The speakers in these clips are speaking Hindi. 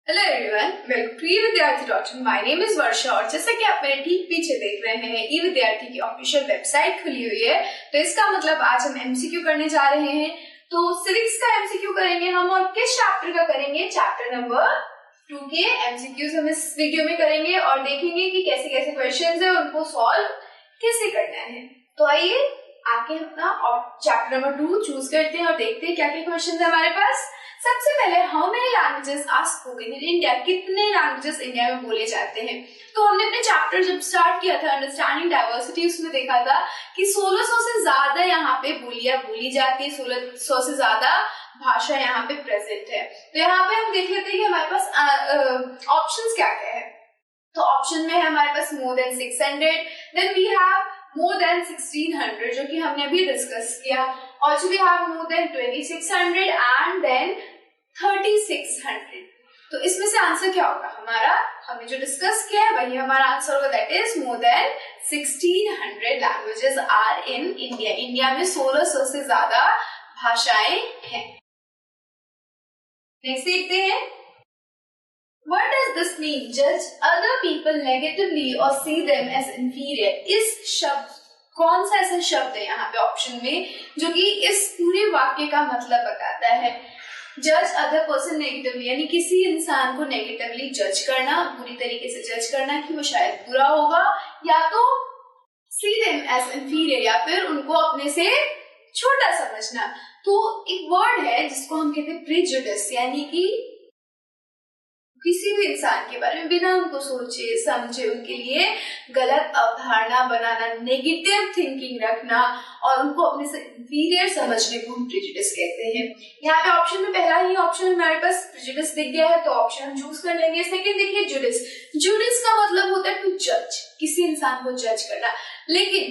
Hello everyone, welcome to evidyarthi.in। My name is Varsha और जैसा कि आप मेरे ठीक पीछे देख रहे हैं, ई विद्यार्थी की ऑफिशियल वेबसाइट खुली हुई है। तो इसका मतलब आज हम एमसीक्यू करने जा रहे हैं। तो सिविक्स का एमसीक्यू करेंगे हम, और किस चैप्टर का करेंगे? चैप्टर नंबर 2 के एमसीक्यूज हम इस वीडियो में करेंगे और देखेंगे कि कैसे कैसे क्वेश्चंस है, उनको सॉल्व कैसे करना है। तो आइए आके अपना चैप्टर नंबर 2 चूज करते हैं और देखते हैं क्या क्या क्वेश्चन है हमारे पास। सबसे पहले, how many languages are spoken in India? कितने लैंग्वेजेस इंडिया में बोले जाते हैं? तो हमने अपने चैप्टर जब स्टार्ट किया था अंडरस्टैंडिंग डाइवर्सिटी, उसमें देखा था कि 1600 से ज्यादा यहाँ पे बोलियां बोली जाती है, 1600 से ज्यादा भाषा यहाँ पे प्रेजेंट है। तो यहाँ पे हम देख लेते हैं कि हमारे पास ऑप्शंस क्या क्या है। तो ऑप्शन में है हमारे पास more than 600, then we have more than 1600 जो कि हमने अभी डिस्कस किया, also we have more than 2600 and then 3600। तो इसमें से आंसर क्या होगा हमारा? हमने जो डिस्कस किया है वही हमारा आंसर होगा, that is more than 1600 languages are in India. India में 1600 से ज्यादा भाषाएं हैं। नेक्स्ट देखते हैं, What does this mean? Judge other people negatively or see them as inferior? इस शब्द, कौन सा ऐसा शब्द है यहाँ पे ऑप्शन में जो कि इस पूरे वाक्य का मतलब बताता है? जज अदर पर्सन नेगेटिवली, यानी किसी इंसान को नेगेटिवली जज करना, बुरी तरीके से जज करना कि वो शायद बुरा होगा, या तो सी देम एज इंफीरियर, या फिर उनको अपने से छोटा समझना। तो एक वर्ड है जिसको हम कहते हैं प्रेजुडिस, यानी कि किसी भी इंसान के बारे में बिना उनको सोचे समझे उनके लिए गलत अवधारणा बनाना, नेगेटिव थिंकिंग रखना और उनको अपने से इंफीरियर समझने को हम प्रेजुडिस कहते हैं। यहाँ पे ऑप्शन में पहला ही ऑप्शन हमारे पास प्रेजुडिस दिख गया है, तो ऑप्शन हम चूज कर लेंगे। सेकंड देखिए जुडिस। जुडिस का मतलब होता है टू जज, किसी इंसान को जज करना। लेकिन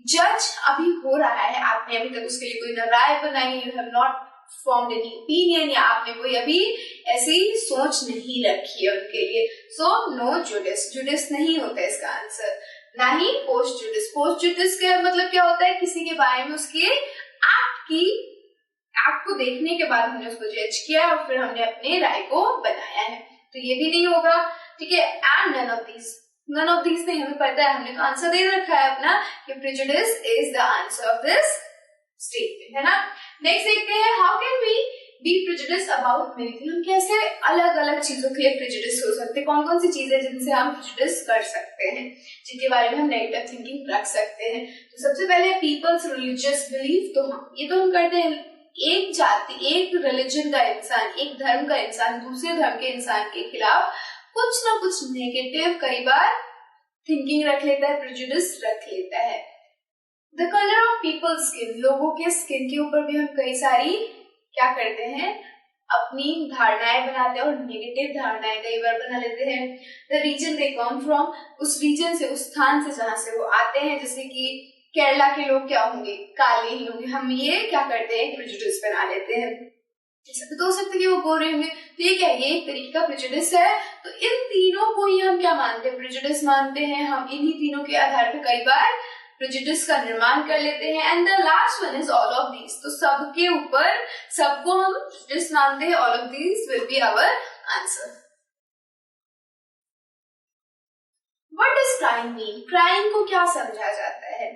जज अभी हो रहा है, आपने अभी तक उसके लिए कोई न राय बनाई, you have not formed any opinion, या आपने कोई अभी ऐसी सोच नहीं रखी है उनके लिए। सो नो जुडिस, जुडिस नहीं होता है इसका आंसर। ना ही पोस्ट जुडिस। पोस्ट जुडिस का मतलब क्या होता है? किसी के बारे में उसके एक्ट को देखने के बाद हमने उसको जज किया और फिर हमने अपने राय को बनाया है, तो ये भी नहीं होगा। ठीक है, एंड नन ऑफ दीज नहीं, हमें पता है, हमने तो आंसर दे रखा है अपना कि prejudice is the answer of this statement, है ना। नेक्स्ट देखते हैं, how can we be prejudice about many things? हम कैसे अलग अलग चीजों के लिए प्रेजुडिस हो सकते हैं? कौन कौन सी चीजें जिनसे हम प्रेजुडिस कर सकते हैं, जिनके बारे में हम नेगेटिव थिंकिंग रख सकते हैं? तो सबसे पहले पीपल्स रिलीजियस बिलीफ। तो ये तो हम करते हैं, एक जाति, एक रिलीजन का इंसान, एक धर्म का इंसान दूसरे धर्म के इंसान के खिलाफ कुछ ना कुछ नेगेटिव कई बार थिंकिंग रख लेता है, प्रेजुडिस रख लेता है। The colour of people's skin, लोगों के स्किन के ऊपर भी हम कई सारी क्या करते हैं, अपनी धारणाएं बनाते हैं और नेगेटिव धारणाएं कई बार बना लेते हैं। The region they come from, उस रीजन से, उस स्थान से जहां से वो आते हैं, जैसे कि केरला के लोग क्या होंगे, काले ही होंगे, हम ये क्या करते हैं, प्रेजुडिस बना लेते हैं। ऐसा तो हो सकता है कि वो गोरे होंगे, तो ये क्या, ये एक तरीके का प्रेजुडिस है। तो इन तीनों को ही हम क्या मानते हैं, प्रेजुडिस मानते हैं। हम इन्हीं तीनों के आधार पर कई बार प्रेजुडिस का निर्माण कर लेते हैं। And the last one is all of these, तो सबके ऊपर सबको हम प्रेजुडिस मानते हैं। All of these will be our answer. What does crime mean? Crime को क्या समझा जाता है?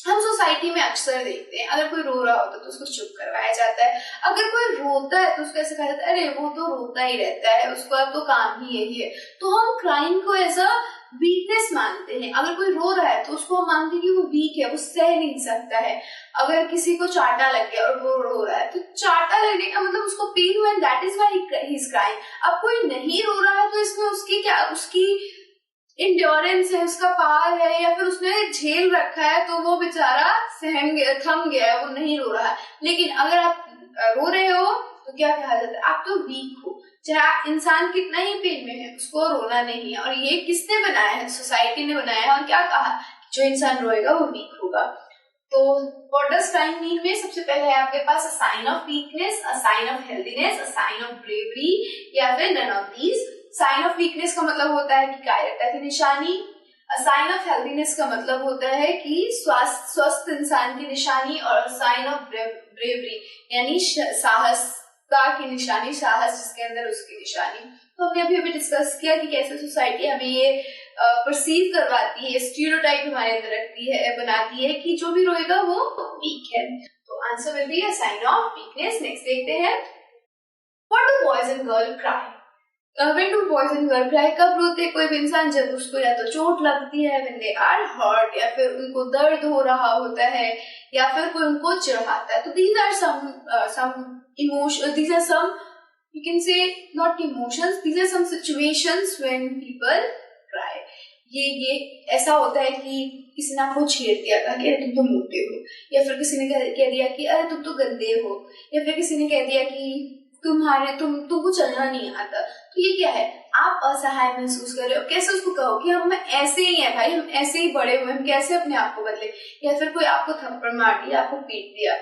हम सोसाइटी में अक्सर देखते हैं, अगर कोई रो रहा होता है तो उसको चुप करवाया जाता है, अगर कोई रोता है तो उसको ऐसा कहा जाता है, अरे वो तो रोता ही रहता है, उसका तो काम ही यही है। तो हम क्राइम को ऐसा वीकनेस मानते हैं। अगर कोई रो रहा है तो उसको हम मानते हैं कि वो वीक है, वो सह नहीं सकता है। अगर किसी को चाटा लग गया और वो रो रहा है, तो चाटा लगने का मतलब उसको पेन हुआ, that is why he is crying. अब कोई नहीं रो रहा है तो इसमें उसकी क्या, उसकी इंड्योरेंस है, उसका पावर है, या फिर उसने झेल रखा है, तो वो बेचारा थम गया है, वो नहीं रो रहा है। लेकिन अगर आप रो रहे हो तो क्या कहा जाता है, आप तो वीक हो। चाहे इंसान कितना ही पेन में है, उसको रोना नहीं है। और ये किसने बनाया है? सोसाइटी ने बनाया है। और क्या कहा, जो इंसान रोएगा वो वीक होगा। तो व्हाट डज क्राइम मीन में सबसे पहले है आपके पास a sign of weakness, a sign of healthiness, a sign of bravery, या फिर none of these. Sign of weakness का मतलब होता है कि कायरता की निशानी। साइन ऑफ हेल्दीनेस का मतलब होता है कि स्वस्थ इंसान की निशानी। और साइन ऑफ ब्रेवरी यानी साहस की निशानी, साहस जिसके अंदर उसकी निशानी। तो हमने अभी डिस्कस किया कि कैसे सोसाइटी हमें ये परसीव करवाती है, स्टीरियोटाइप हमारे अंदर रखती है, बनाती है कि जो भी रोएगा वो वीक है। तो answer will be a sign of weakness. Next देखते हैं, what do boys and girl cry? When do boys and girls cry? कब रोते हैं कोई भी इंसान? जब उसको या तो चोट लगती है, when they are hurt, या फिर उनको दर्द हो रहा होता है, या फिर कोई उनको चिढ़ाता है। तो these are some emotion, these are some, you can say not emotions, these are some situations when people cry. ये ऐसा होता है कि किसी ने आपको छेड़ दिया था कि तुम तो मोटे हो, या फिर किसी ने कह दिया कि अरे तुम तो गंदे हो, या फिर किसी ने कह दिया कि तुमको चलना नहीं आता। तो ये क्या है? आप असहाय महसूस कर रहे हो। कैसे उसको कहो कि हम ऐसे ही हैं भाई, हम ऐसे ही बड़े हुए, हम कैसे अपने आप को बदले? या फिर कोई आपको थप्पड़ मार दिया, आपको पीट दिया,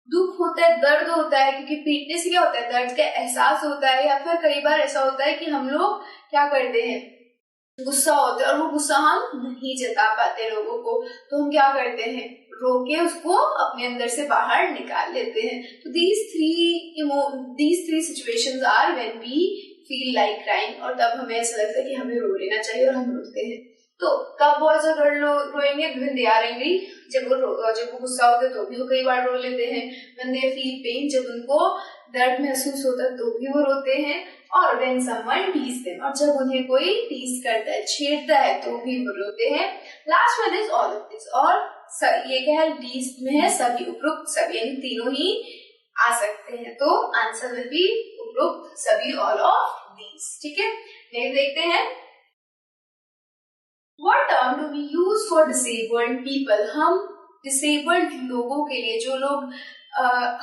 दुख होता है, दर्द होता है, क्योंकि पीटने से क्या होता है? दर्द का एहसास होता है। या फिर कई बार ऐसा होता है कि हम लोग क्या करते हैं, गुस्सा होता है और वो गुस्सा हम नहीं जता पाते लोगों को, तो हम क्या करते हैं, रोके उसको अपने अंदर से बाहर निकाल लेते हैं। तो these three situations are when we feel like crying, और तब हमें ऐसा लगता है कि हमें रो लेना चाहिए और हम रोते हैं। तो कब बॉयज और girl रोएंगे? when they are angry, जब वो गुस्सा होते हैं तो भी वो कई बार रो लेते हैं। when they feel pain, जब उनको दर्द महसूस होता है तो भी वो रोते हैं। और when someone tease them, और जब उन्हें कोई टीज करता है, छेड़ता है, तो भी वो रोते हैं। Last one is all of this, और ये क्या है, लीस्ट में है सभी, उपरोक्त सभी, यानी तीनों ही आ सकते हैं। तो आंसर विल बी उपरोक्त सभी, ऑल ऑफ दीज। ठीक है, नेक्स्ट देखते हैं, what term do we use for disabled people? हम डिसेबल्ड लोगों के लिए, जो लोग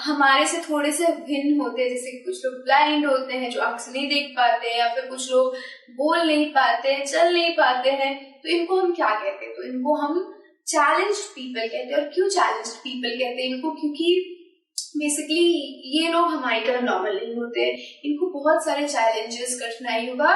हमारे से थोड़े से भिन्न होते हैं, जैसे कुछ लोग ब्लाइंड होते हैं जो आंख से नहीं देख पाते हैं, या फिर कुछ लोग बोल नहीं पाते हैं, चल नहीं पाते हैं, तो इनको हम क्या कहते हैं? तो इनको हम चैलेंज्ड पीपल कहते हैं। और क्यों चैलेंज्ड पीपल कहते हैं इनको? क्योंकि बेसिकली ये लोग हमारी तरह नॉर्मल नहीं होते, इनको बहुत सारे चैलेंजेस, कठिनाइयों का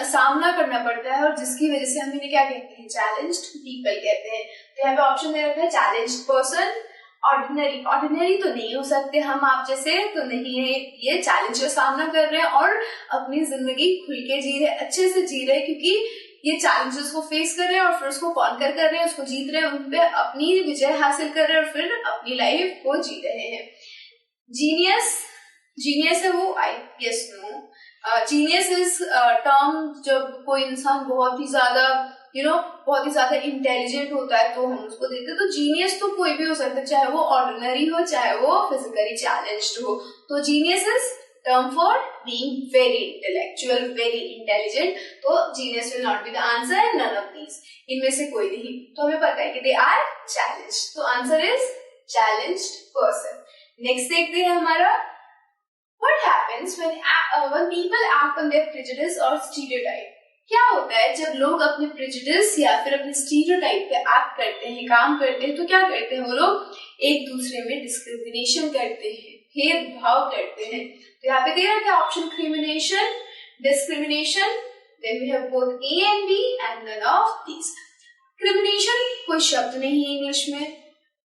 सामना करना पड़ता है, और जिसकी वजह से हम इन्हें क्या कहते हैं? चैलेंज्ड पीपल कहते हैं। तो यहाँ पे ऑप्शन दे रखा है चैलेंज्ड पर्सन, ऑर्डिनरी तो नहीं हो सकते हम आप जैसे, तो नहीं है ये, चैलेंज का सामना कर रहे हैं और अपनी जिंदगी खुल के जी रहे, अच्छे से जी रहे, क्योंकि ये चैलेंजेस को फेस कर रहे हैं और फिर उसको कॉन्कर कर रहे हैं, उसको जीत रहे हैं, उन पे अपनी विजय हासिल कर रहे हैं और फिर अपनी लाइफ को जी रहे हैं। जीनियस है वो, yes no, genius is term जब कोई इंसान बहुत ही ज्यादा बहुत ही ज्यादा इंटेलिजेंट होता है तो हम उसको देते हैं। तो जीनियस तो कोई भी हो सकता है, चाहे वो ऑर्डिनरी हो, चाहे वो फिजिकली चैलेंज्ड हो। तो genius is term for being very intellectual, very intelligent. तो genius will not be the answer, and none of these, इनमें से कोई नहीं। तो हमें पता है कि they are challenged, तो answer is challenged person। Next देखते हैं हमारा, what happens when people act on their prejudice or stereotype? क्या होता है जब लोग अपने प्रेजुडिस या फिर अपने स्टीरियोटाइप पे एक्ट करते हैं, काम करते हैं? तो क्या करते हैं वो लोग? एक दूसरे में डिस्क्रिमिनेशन करते हैं, भेदभाव करते हैं। तो यहाँ पे दे रखा है option crimination, discrimination, then we have both A and B and none of these. Crimination कोई शब्द नहीं है इंग्लिश में।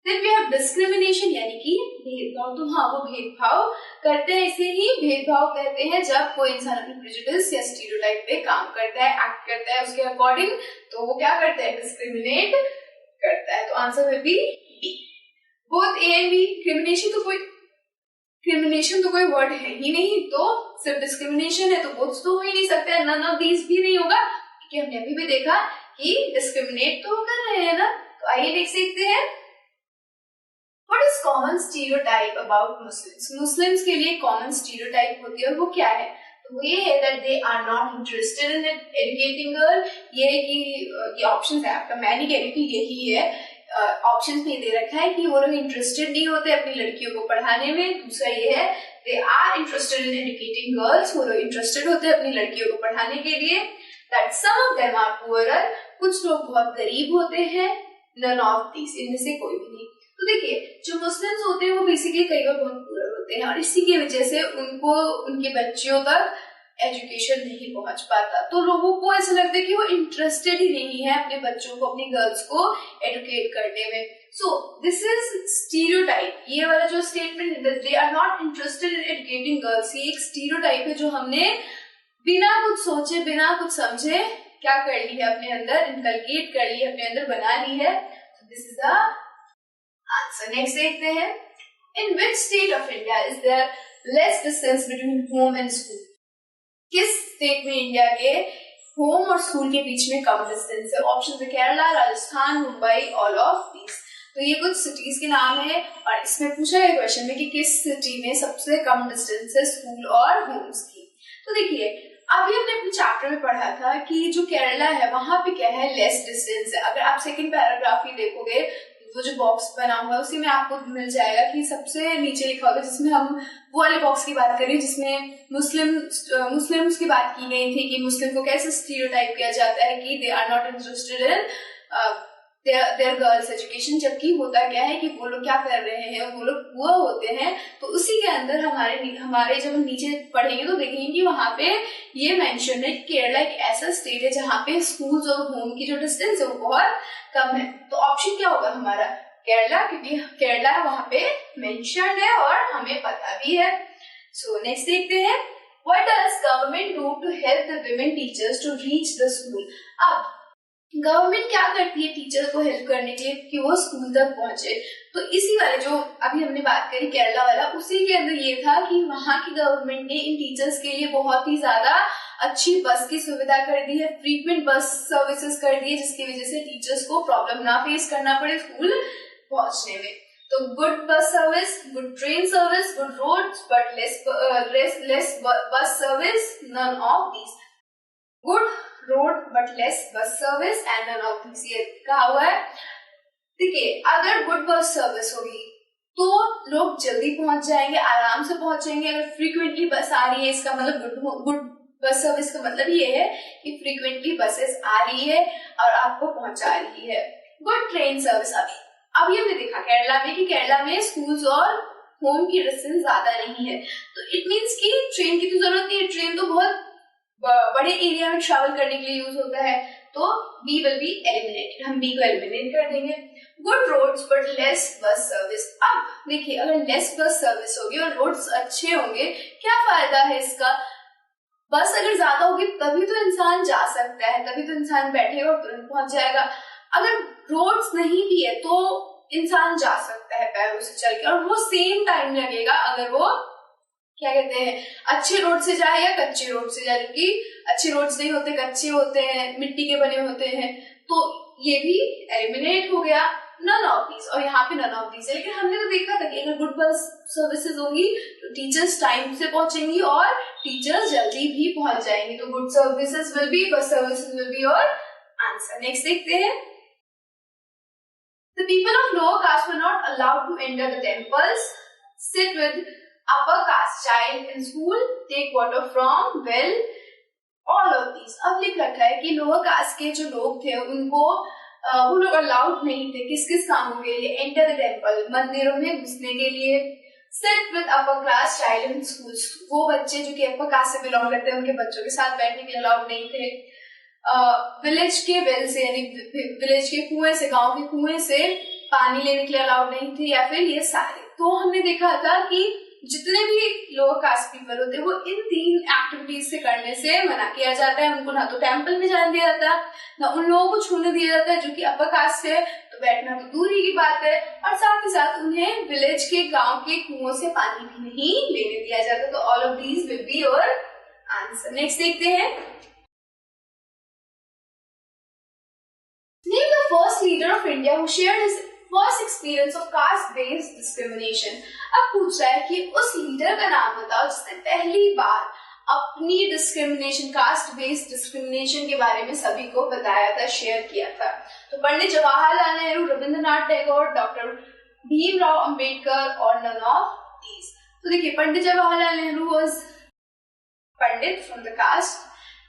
देन वी हैव डिस्क्रिमिनेशन, यानी कि भेदभाव। तो हाँ, वो भेदभाव करते हैं, इसे ही भेदभाव कहते हैं जब कोई इंसान अपने प्रेजुडिस या स्टीरियोटाइप पे काम करता है, एक्ट करता है उसके अकॉर्डिंग, तो वो क्या करता है? डिस्क्रिमिनेट करता है। तो answer will be B, both A and B. Crimination तो कोई वर्ड है ही नहीं, तो सिर्फ डिस्क्रिमिनेशन है, तो बोथ तो हो ही नहीं सकता, नन ऑफ दीज भी नहीं होगा, क्योंकि हमने अभी भी देखा कि डिस्क्रिमिनेट तो कर रहे हैं ना। तो आइए देख सकते हैं, What is common stereotype about Muslims? Muslims के लिए कॉमन स्टीरियोटाइप होती है और वो क्या है? तो वो ये है that they are not interested in educating girl। ये कि ये ऑप्शन है आपका, मैं नहीं कह रही थी यही है, ऑप्शन में दे रखा है कि वो लोग इंटरेस्टेड नहीं होते अपनी लड़कियों को पढ़ाने में। दूसरा ये है they are interested in educating girls, वो लोग इंटरेस्टेड होते हैं अपनी लड़कियों को पढ़ाने के लिए। That some of them are poorer, कुछ लोग बहुत गरीब होते हैं। None of these, इनमें से कोई भी नहीं। तो देखिए, जो मुस्लिम्स होते हैं वो बेसिकली कई बार बहुत पूअर होते हैं और इसी की वजह से उनको उनके बच्चियों तक एजुकेशन नहीं पहुंच पाता, तो लोगों को ऐसा लगता है कि वो इंटरेस्टेड ही नहीं है अपने बच्चों को, अपनी गर्ल्स को एडुकेट करने में। सो दिस इज स्टीरियोटाइप, ये वाला जो statement they are not interested in educating girls, ये एक स्टीरियोटाइप है जो हमने बिना कुछ सोचे बिना कुछ समझे क्या कर ली है, अपने अंदर इनकलकेट कर ली है, अपने अंदर बना ली है। This is the answer. Next देखते हैं, in which state of India is there less distance between home and school? किस स्टेट में इंडिया के होम और स्कूल के बीच में कम डिस्टेंस है? ऑप्शन है Kerala, Rajasthan, Mumbai, all of these. तो ये कुछ सिटीज के नाम है और इसमें पूछा गया क्वेश्चन में कि किस सिटी में सबसे कम डिस्टेंस है स्कूल और होम्स की। तो देखिए, अभी हमने अपने चैप्टर में पढ़ा था कि जो केरला है वहां पे क्या है, लेस डिस्टेंस है। अगर आप सेकंड पैराग्राफ ही देखोगे, वो जो बॉक्स बना हुआ है उसी में आपको मिल जाएगा कि सबसे नीचे लिखा होगा, जिसमें हम वो वाले बॉक्स की बात करें जिसमें मुस्लिम्स की बात की गई थी कि मुस्लिम को कैसे स्टीरियोटाइप किया जाता है कि they are not interested in their girls education, जबकि होता क्या है कि वो लोग क्या कर रहे हैं, वो लोग पुअर होते हैं। तो उसी के अंदर हमारे जब हम नीचे पढ़ेंगे तो देखेंगे कि वहां पे ये मेंशन है कि केरला एक ऐसा स्टेट है जहाँ पे स्कूल्स और होम की जो डिस्टेंस है वो बहुत कम है। तो ऑप्शन क्या होगा हमारा, केरला, क्योंकि केरला वहां पे मेंशन है और हमें पता भी है। सो नेक्स्ट देखते हैं, what does government do to help the women teachers to reach the school? अब गवर्नमेंट क्या करती है टीचर को हेल्प करने के लिए कि वो स्कूल तक पहुंचे? तो इसी वाले जो अभी हमने बात करी केरला वाला, उसी के अंदर ये था कि वहां की गवर्नमेंट ने इन टीचर्स के लिए बहुत ही ज्यादा अच्छी बस की सुविधा कर दी है, फ्रीक्वेंट बस सर्विसेज कर दी है, जिसकी वजह से टीचर्स को प्रॉब्लम ना फेस करना पड़े स्कूल पहुंचने में। तो good bus service, good train service, good roads but less bus service, none of these. Good road but less bus service and none of this, ये कहा हुआ है। देखिए, अगर गुड बस सर्विस होगी तो लोग जल्दी पहुंच जाएंगे, आराम से पहुंचेंगे। अगर फ्रीक्वेंटली बस आ रही है, इसका मतलब गुड बस सर्विस का मतलब ये है कि फ्रीक्वेंटली बसेस आ रही है और आपको पहुंचा रही है। गुड ट्रेन सर्विस, अभी हमने देखा केरला में कि केरला में स्कूल्स और होम की डिस्टेंस ज्यादा नहीं है, तो इट मीन्स कि ट्रेन की तो जरूरत नहीं है, ट्रेन तो बहुत बड़े एरिया में ट्रैवल करने के लिए यूज होता है। तो बी विल बी एलिमिनेटेड, हम बी को एलिमिनेट कर देंगे। Good roads but less bus service, अब देखिए अगर लेस बस सर्विस होगी और रोड्स अच्छे होंगे, क्या फायदा है इसका? बस अगर ज्यादा होगी तभी तो इंसान जा सकता है, तभी तो इंसान बैठेगा और तुरंत पहुंच जाएगा। अगर रोड्स नहीं भी है तो इंसान जा सकता है पैरों से चल के, और वो सेम टाइम लगेगा अगर वो क्या कहते हैं अच्छे रोड से जाए या कच्चे रोड से जाए, क्योंकि अच्छे रोड्स नहीं होते, कच्चे होते हैं, मिट्टी के बने होते हैं। तो ये भी एलिमिनेट हो गया, नन ऑफ दीज, और यहाँ पे नन ऑफ दीज है। लेकिन हमने तो देखा था कि अगर गुड बस सर्विसेज होंगी तो टीचर्स टाइम से पहुंचेंगी और टीचर्स जल्दी भी पहुंच जाएंगी। तो good services will be, bus services will be your answer. Next देखते हैं, the people of lower caste were not allowed to enter the temples, sit with upper caste child in school, take water from well, all of these। अब लिख रखा है कि लोअर कास्ट के जो लोग थे उनको वो लोग अलाउड नहीं थे किस किस कामों के लिए, एंटर द टेम्पल, मंदिरों में घुसने के लिए, sit with upper class child in school, वो बच्चे जो कि अपर कास्ट से बिलोंग करते हैं उनके बच्चों के साथ बैठने के लिए अलाउड नहीं थे। विलेज के वेल से, यानी विलेज के कुएं से, गांव के कुएं से पानी लेने के लिए अलाउड नहीं थे, या फिर ये सारे। तो हमने देखा था कि जितने भी लोअर कास्ट पीपल होते हैं वो इन 3 एक्टिविटीज से करने से मना किया जाता है। उनको ना तो टेम्पल में जाने दिया जाता है, ना उन लोगों को छूने दिया जाता है जो कि अपर कास्ट है, तो बैठना तो दूर ही की बात है, और साथ ही साथ उन्हें विलेज के गांव के कुओं से पानी भी नहीं लेने दिया जाता। तो all of these will be your answer. Next देखते हैं, Name the first leader of India who shared his first experience of caste-based discrimination। अब पूछ रहा है कि उस लीडर का नाम बताओ जिसने पहली बार अपनी डिस्क्रिमिनेशन, कास्ट-बेस्ड डिस्क्रिमिनेशन के बारे में सभी को बताया था, शेयर किया था। तो पंडित जवाहरलाल नेहरू, रविंद्रनाथ टैगोर, डॉक्टर भीमराव अंबेडकर और नन ऑफ दीज। तो देखिए, Pandit Jawaharlal Nehru was Pandit from the caste,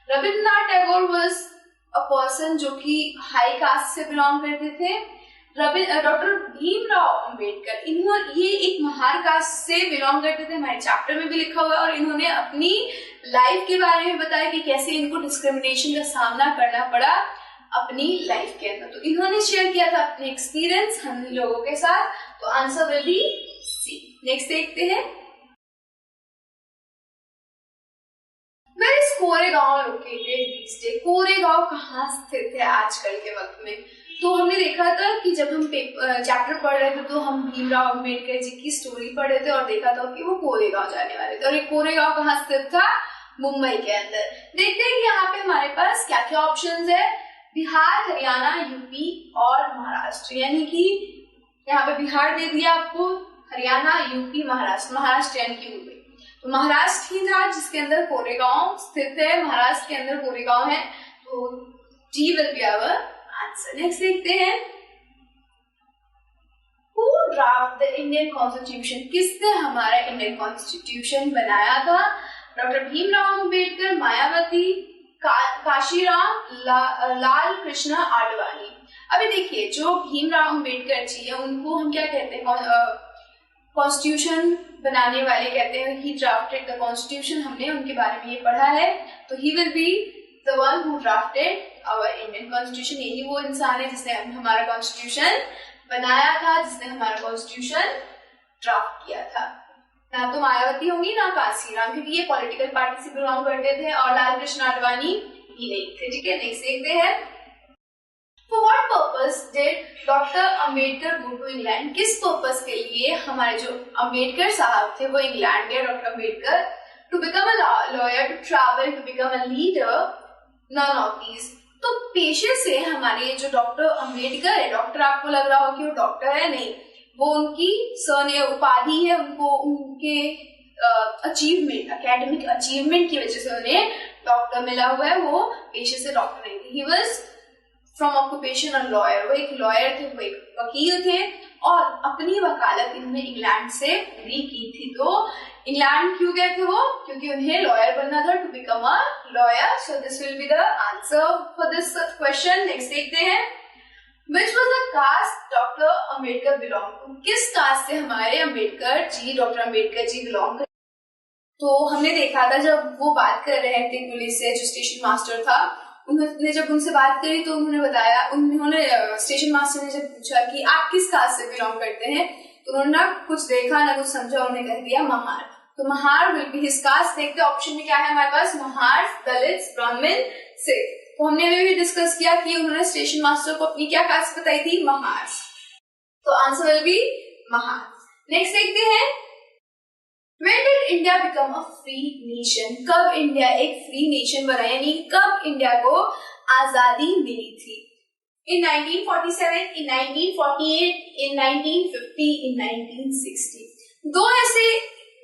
Rabindranath Tagore was a person जो कि हाई कास्ट से बिलोंग करते थे, डॉक्टर भीमराव अंबेडकर, इन्होंने ये एक महार कास्ट से बिलोंग करते थे, हमारे चैप्टर में भी लिखा हुआ है, और इन्होंने अपनी लाइफ के बारे में बताया कि कैसे इनको डिस्क्रिमिनेशन का सामना करना पड़ा अपनी लाइफ के अंदर। तो इन्होंने शेयर किया था अपने एक्सपीरियंस हम लोगों के साथ। तो answer will be C. Next देखते हैं, where is Koregaon located this day? Koregaon कहाँ स्थित है आजकल के वक्त में? तो हमने देखा था कि जब हम चैप्टर पढ़ रहे थे तो हम भीमराव अंबेडकर जी की स्टोरी पढ़ रहे थे और देखा था कि वो कोरेगांव जाने वाले थे। और ये कोरेगांव कहाँ स्थित था? मुंबई के अंदर। देखते हैं कि यहाँ पे हमारे पास क्या क्या ऑप्शंस है। बिहार, हरियाणा, यूपी और महाराष्ट्र, यानी कि यहाँ पे बिहार दे दिया आपको, हरियाणा, यूपी, महाराष्ट्र। महाराष्ट्र यानी कि मुंबई, तो महाराष्ट्र ही था जिसके अंदर कोरेगांव स्थित है। महाराष्ट्र के अंदर कोरेगांव है, तो D will be our answer. Next देखते हैं, who draft the Indian constitution? किसने हमारा इंडियन कॉन्स्टिट्यूशन बनाया था? डॉक्टर भीमराव अंबेडकर, मायावती, काशीराम, लाल कृष्ण आडवाणी। अभी देखिए, जो भीमराव अंबेडकर जी है उनको हम क्या कहते हैं? कॉन्स्टिट्यूशन बनाने वाले कहते हैं। ही ड्राफ्टेड द कॉन्स्टिट्यूशन, हमने उनके बारे में ये पढ़ा है। तो he will be the one who drafted our Indian constitution. यही वो इंसान है जिसने हमारा कॉन्स्टिट्यूशन बनाया था, जिसने हमारा कॉन्स्टिट्यूशन ड्राफ्ट किया था। ना तो मायावती होंगी ना काशीराम, क्योंकि ये पॉलिटिकल पार्टी से बिलोंग करते थे, और लाल कृष्ण आडवाणी भी नहीं थे। ठीक है, नेक्स्ट देखते हैं, For what purpose did Dr. Ambedkar go to England? किस पर्पस के लिए हमारे जो अंबेडकर साहब थे वो इंग्लैंड गए? Doctor Ambedkar, to become a lawyer, to travel, to become a leader, none of these. तो पेशे से हमारे जो डॉक्टर अंबेडकर है, डॉक्टर आपको लग रहा हो कि वो डॉक्टर है, नहीं, वो उनकी सरनेम उपाधि है, उनको उनके अचीवमेंट, एकेडमिक अचीवमेंट की वजह से उन्हें डॉक्टर मिला हुआ है, वो पेशे से डॉक्टर नहीं थे। He was from occupation a lawyer, वो एक लॉयर थे, वो एक वकील थे, और अपनी वकालत इन्होंने इंग्लैंड से पूरी की थी। तो इंग्लैंड क्यों गए थे वो? क्योंकि उन्हें लॉयर बनना था, to become a lawyer. So this will be the answer for this question. Next देखते हैं, Which was the caste Dr. Ambedkar belong to? किस कास्ट से हमारे अंबेडकर जी, डॉक्टर अंबेडकर जी बिलोंग करते? तो हमने देखा था जब वो बात कर रहे थे पुलिस से, जो स्टेशन मास्टर था, उन्होंने जब उनसे बात करी तो उन्होंने बताया, उन्होंने स्टेशन मास्टर ने जब पूछा कि आप किस कास्ट से बिलोंग करते हैं, तो उन्होंने ना कुछ देखा ना कुछ समझा, उन्होंने कह दिया महार। तो Mahar will be his cast. देखते ऑप्शन में क्या है हमारे पास, महार, दलित, ब्राह्मण, सिख। तो हमने अभी भी डिस्कस किया कि उन्होंने स्टेशन मास्टर को अपनी क्या कास्ट बताई थी, महार। तो answer will B Mahar. Next देखते हैं, When did India become a free nation? कब इंडिया एक फ्री नेशन बना, यानी कब इंडिया को आजादी मिली थी? In 1947, in 1948, in 1950, in 1960। दो ऐसे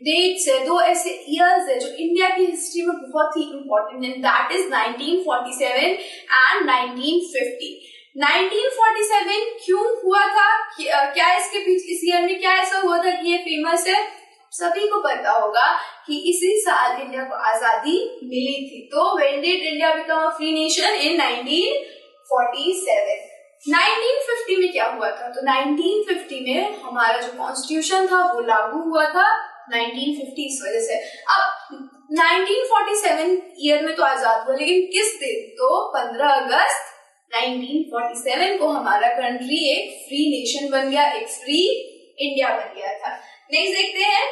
डेट्स है, दो ऐसे ईयर्स है जो इंडिया की हिस्ट्री में बहुत ही इंपॉर्टेंट है, दैट इज 1947 एंड 1950। 1947 क्यों हुआ था, क्या इसके पीछे, इस ईयर में क्या ऐसा हुआ था कि ये फेमस है? सभी को पता होगा कि इसी साल इंडिया को आजादी मिली थी। तो when did India become a free nation? In 1947। 1950 में क्या हुआ था? तो 1950 में हमारा जो कॉन्स्टिट्यूशन था वो लागू हुआ था 1950 इस वजह से। अब 1947 ईयर में तो आजाद हुआ, लेकिन किस दिन? तो 15 अगस्त 1947 को हमारा कंट्री एक फ्री नेशन बन गया, एक फ्री इंडिया बन गया था। नेक्स्ट देखते हैं,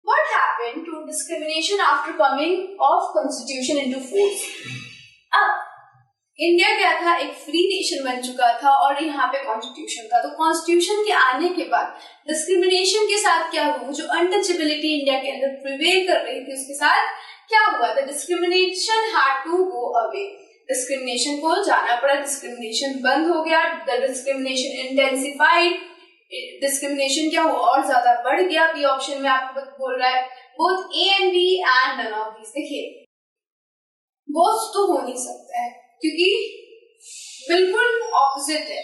What happened to discrimination after coming of Constitution into force? अब इंडिया क्या था, एक फ्री नेशन बन चुका था और यहाँ पे कॉन्स्टिट्यूशन था। तो कॉन्स्टिट्यूशन के आने के बाद डिस्क्रिमिनेशन के साथ क्या हुआ, जो अनटचेबिलिटी इंडिया के अंदर प्रिवेल कर रही थी उसके साथ क्या हुआ था? Discrimination had to go away. Discrimination को जाना पड़ा, डिस्क्रिमिनेशन बंद हो गया, द डिस्क्रिमिनेशन इंटेंसिफाइड। डिस्क्रिमिनेशन क्या हुआ, और ज्यादा बढ़ गया। बी ऑप्शन में आपको बोल रहा है both A and B and none of these. देखिए बोथ तो हो नहीं सकता है, क्योंकि बिल्कुल ऑपोजिट है।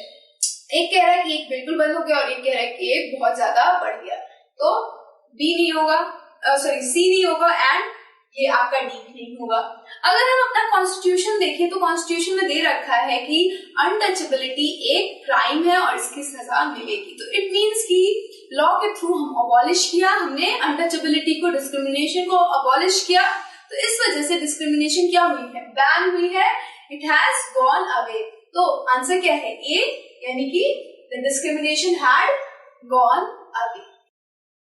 एक कह रहा है कि एक बिल्कुल बंद हो गया और एक कह रहा है कि एक बहुत ज्यादा बढ़ गया। तो बी नहीं होगा, सॉरी सी नहीं होगा एंड ये आपका डीप नहीं होगा। अगर हम अपना कॉन्स्टिट्यूशन देखें तो कॉन्स्टिट्यूशन में दे रखा है कि अनटचेबिलिटी एक क्राइम है और इसकी सजा मिलेगी। तो इट मीन्स कि लॉ के थ्रू हम अबॉलिश किया, हमने अनटचेबिलिटी को, डिस्क्रिमिनेशन को अबॉलिश किया। तो इस वजह से डिस्क्रिमिनेशन क्या हुई है, बैन हुई है, इट हैज गॉन अवे। तो आंसर क्या है, ए, यानी कि the discrimination had gone away.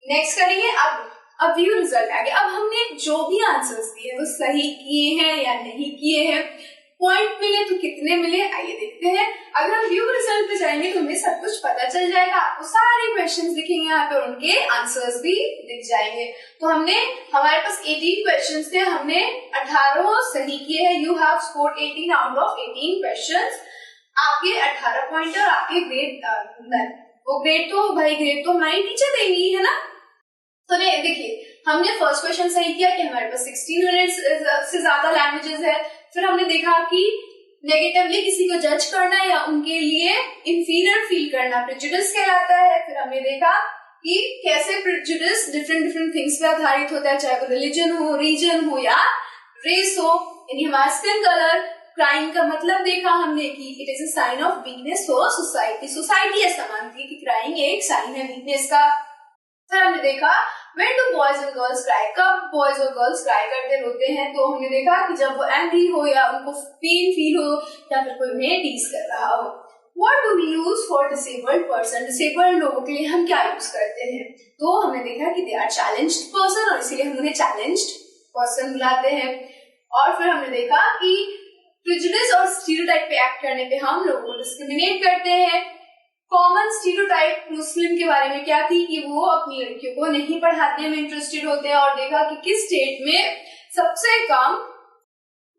Next करेंगे अब व्यू रिजल्ट आ गया। अब हमने जो भी आंसर्स दिए वो सही किए हैं या नहीं किए हैं, पॉइंट मिले तो कितने मिले, आइए देखते हैं। अगर हम व्यू रिजल्ट पे जाएंगे तो हमें सब कुछ पता चल जाएगा, आपको सारे क्वेश्चंस दिखेंगे यहाँ पे और उनके आंसर्स भी दिख जाएंगे। तो हमारे पास 18 क्वेश्चंस थे, हमने 18 सही किए हैं। You have scored 18 out of 18 questions. आपके 18 पॉइंट और आपके ग्रेड वो ग्रेड तो हमारी टीचर देंगी, है ना। तो देखिए, हमने फर्स्ट क्वेश्चन सही किया कि हमारे पास 1600 से ज्यादा लैंग्वेजेस है। फिर हमने देखा कि नेगेटिवली किसी को जज करना या उनके लिए इंफीरियर फील करना प्रेजुडिस कहलाता है। फिर हमने देखा कि कैसे प्रेजुडिस डिफरेंट थिंग्स पे आधारित होता है, चाहे वो रिलीजन हो, रीजन हो या रेस हो, यानी हमारा स्किन कलर। क्राइम का मतलब देखा हमने कि it is a sign of weakness for society ऐसा मानती है कि क्राइम एक साइन है वीकनेस का। फिर हमने देखा when do boys and girls cry, कब बॉयज और गर्ल्स क्राई करते रोते हैं। तो हमने देखा कि जब वो एंग्री हो या उनको पेन फील हो या फिर कोई उन्हें टीज कर रहा हो। What do we use for disabled person, disabled लोगों के लिए हम क्या यूज करते हैं। तो हमने देखा कि they are challenged person और इसीलिए हम उन्हें challenged person बुलाते हैं। और फिर हमने देखा कि प्रेजुडिस और स्टीरियोटाइप पे एक्ट करने पे हम लोगों को डिस्क्रिमिनेट करते हैं। कॉमन स्टीरियोटाइप मुस्लिम के बारे में क्या थी कि वो अपनी लड़कियों को नहीं पढ़ाने में इंटरेस्टेड होते हैं। और देखा कि किस स्टेट में सबसे कम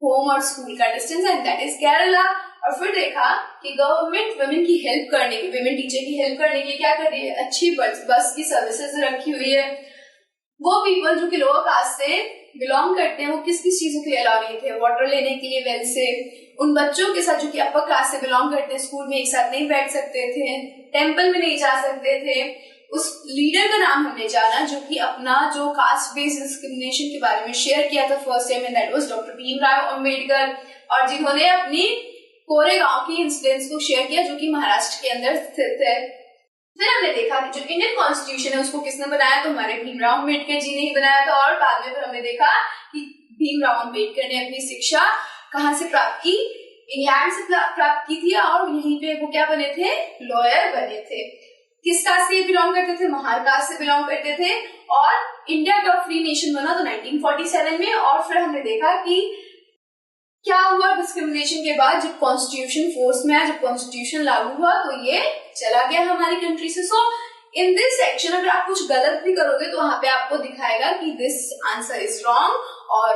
होम और स्कूल का डिस्टेंस है, दैट इज केरला। और फिर देखा कि गवर्नमेंट वुमेन की हेल्प करने के, वुमेन टीचर की हेल्प करने के क्या कर रही है, अच्छी बस की सर्विसेज रखी हुई है। वो पीपल जो कि लोअर कास्ट से बिलोंग करते हैं वो किस किस चीजों के लिए अलाउ नहीं थे, वाटर लेने के लिए वेल से। उन बच्चों के साथ जो कि अपर क्लास से बिलोंग करते हैं स्कूल में एक साथ नहीं बैठ सकते थे, टेम्पल में नहीं जा सकते थे। उस लीडर का नाम हमने जाना जो कि अपना जो कास्ट बेस्ड डिस्क्रिमिनेशन के बारे में शेयर किया था first time, and that was doctor Bhimrao Ambedkar. और जिन्होंने अपनी कोरेगांव की इंसिडेंट्स को शेयर किया जो कि महाराष्ट्र के अंदर स्थित है। फिर हमने देखा कि जो इंडियन कॉन्स्टिट्यूशन है उसको किसने बनाया, तो हमारे भीमराव अम्बेडकर जी ने ही बनाया था। और बाद में फिर हमने देखा कि भीमराव अम्बेडकर ने अपनी शिक्षा कहाँ से प्राप्त की, इंग्लैंड से प्राप्त की थी और यहीं पे वो क्या बने थे, लॉयर बने थे। किस कास्ट से बिलोंग करते थे, महार कास्ट से बिलोंग करते थे। और इंडिया का फ्री नेशन बना तो 1947 में। और फिर हमने देखा कि क्या हुआ डिस्क्रिमिनेशन के बाद, जब कॉन्स्टिट्यूशन फोर्स में आया, जब कॉन्स्टिट्यूशन लागू हुआ तो ये चला गया हमारी कंट्री से। सो इन दिस सेक्शन अगर आप कुछ गलत भी करोगे तो वहां पे आपको दिखाएगा कि दिस आंसर इज रॉन्ग, और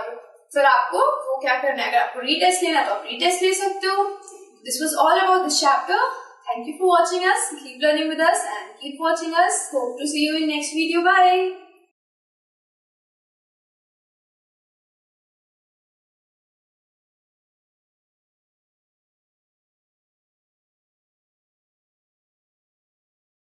फिर आपको वो क्या करना है, अगर आपको रीटेस्ट लेना है तो आप रीटेस्ट ले सकते हो। This was all about this chapter. Thank you for watching us. Keep learning with us and keep watching us. Hope to see you in next video. Bye.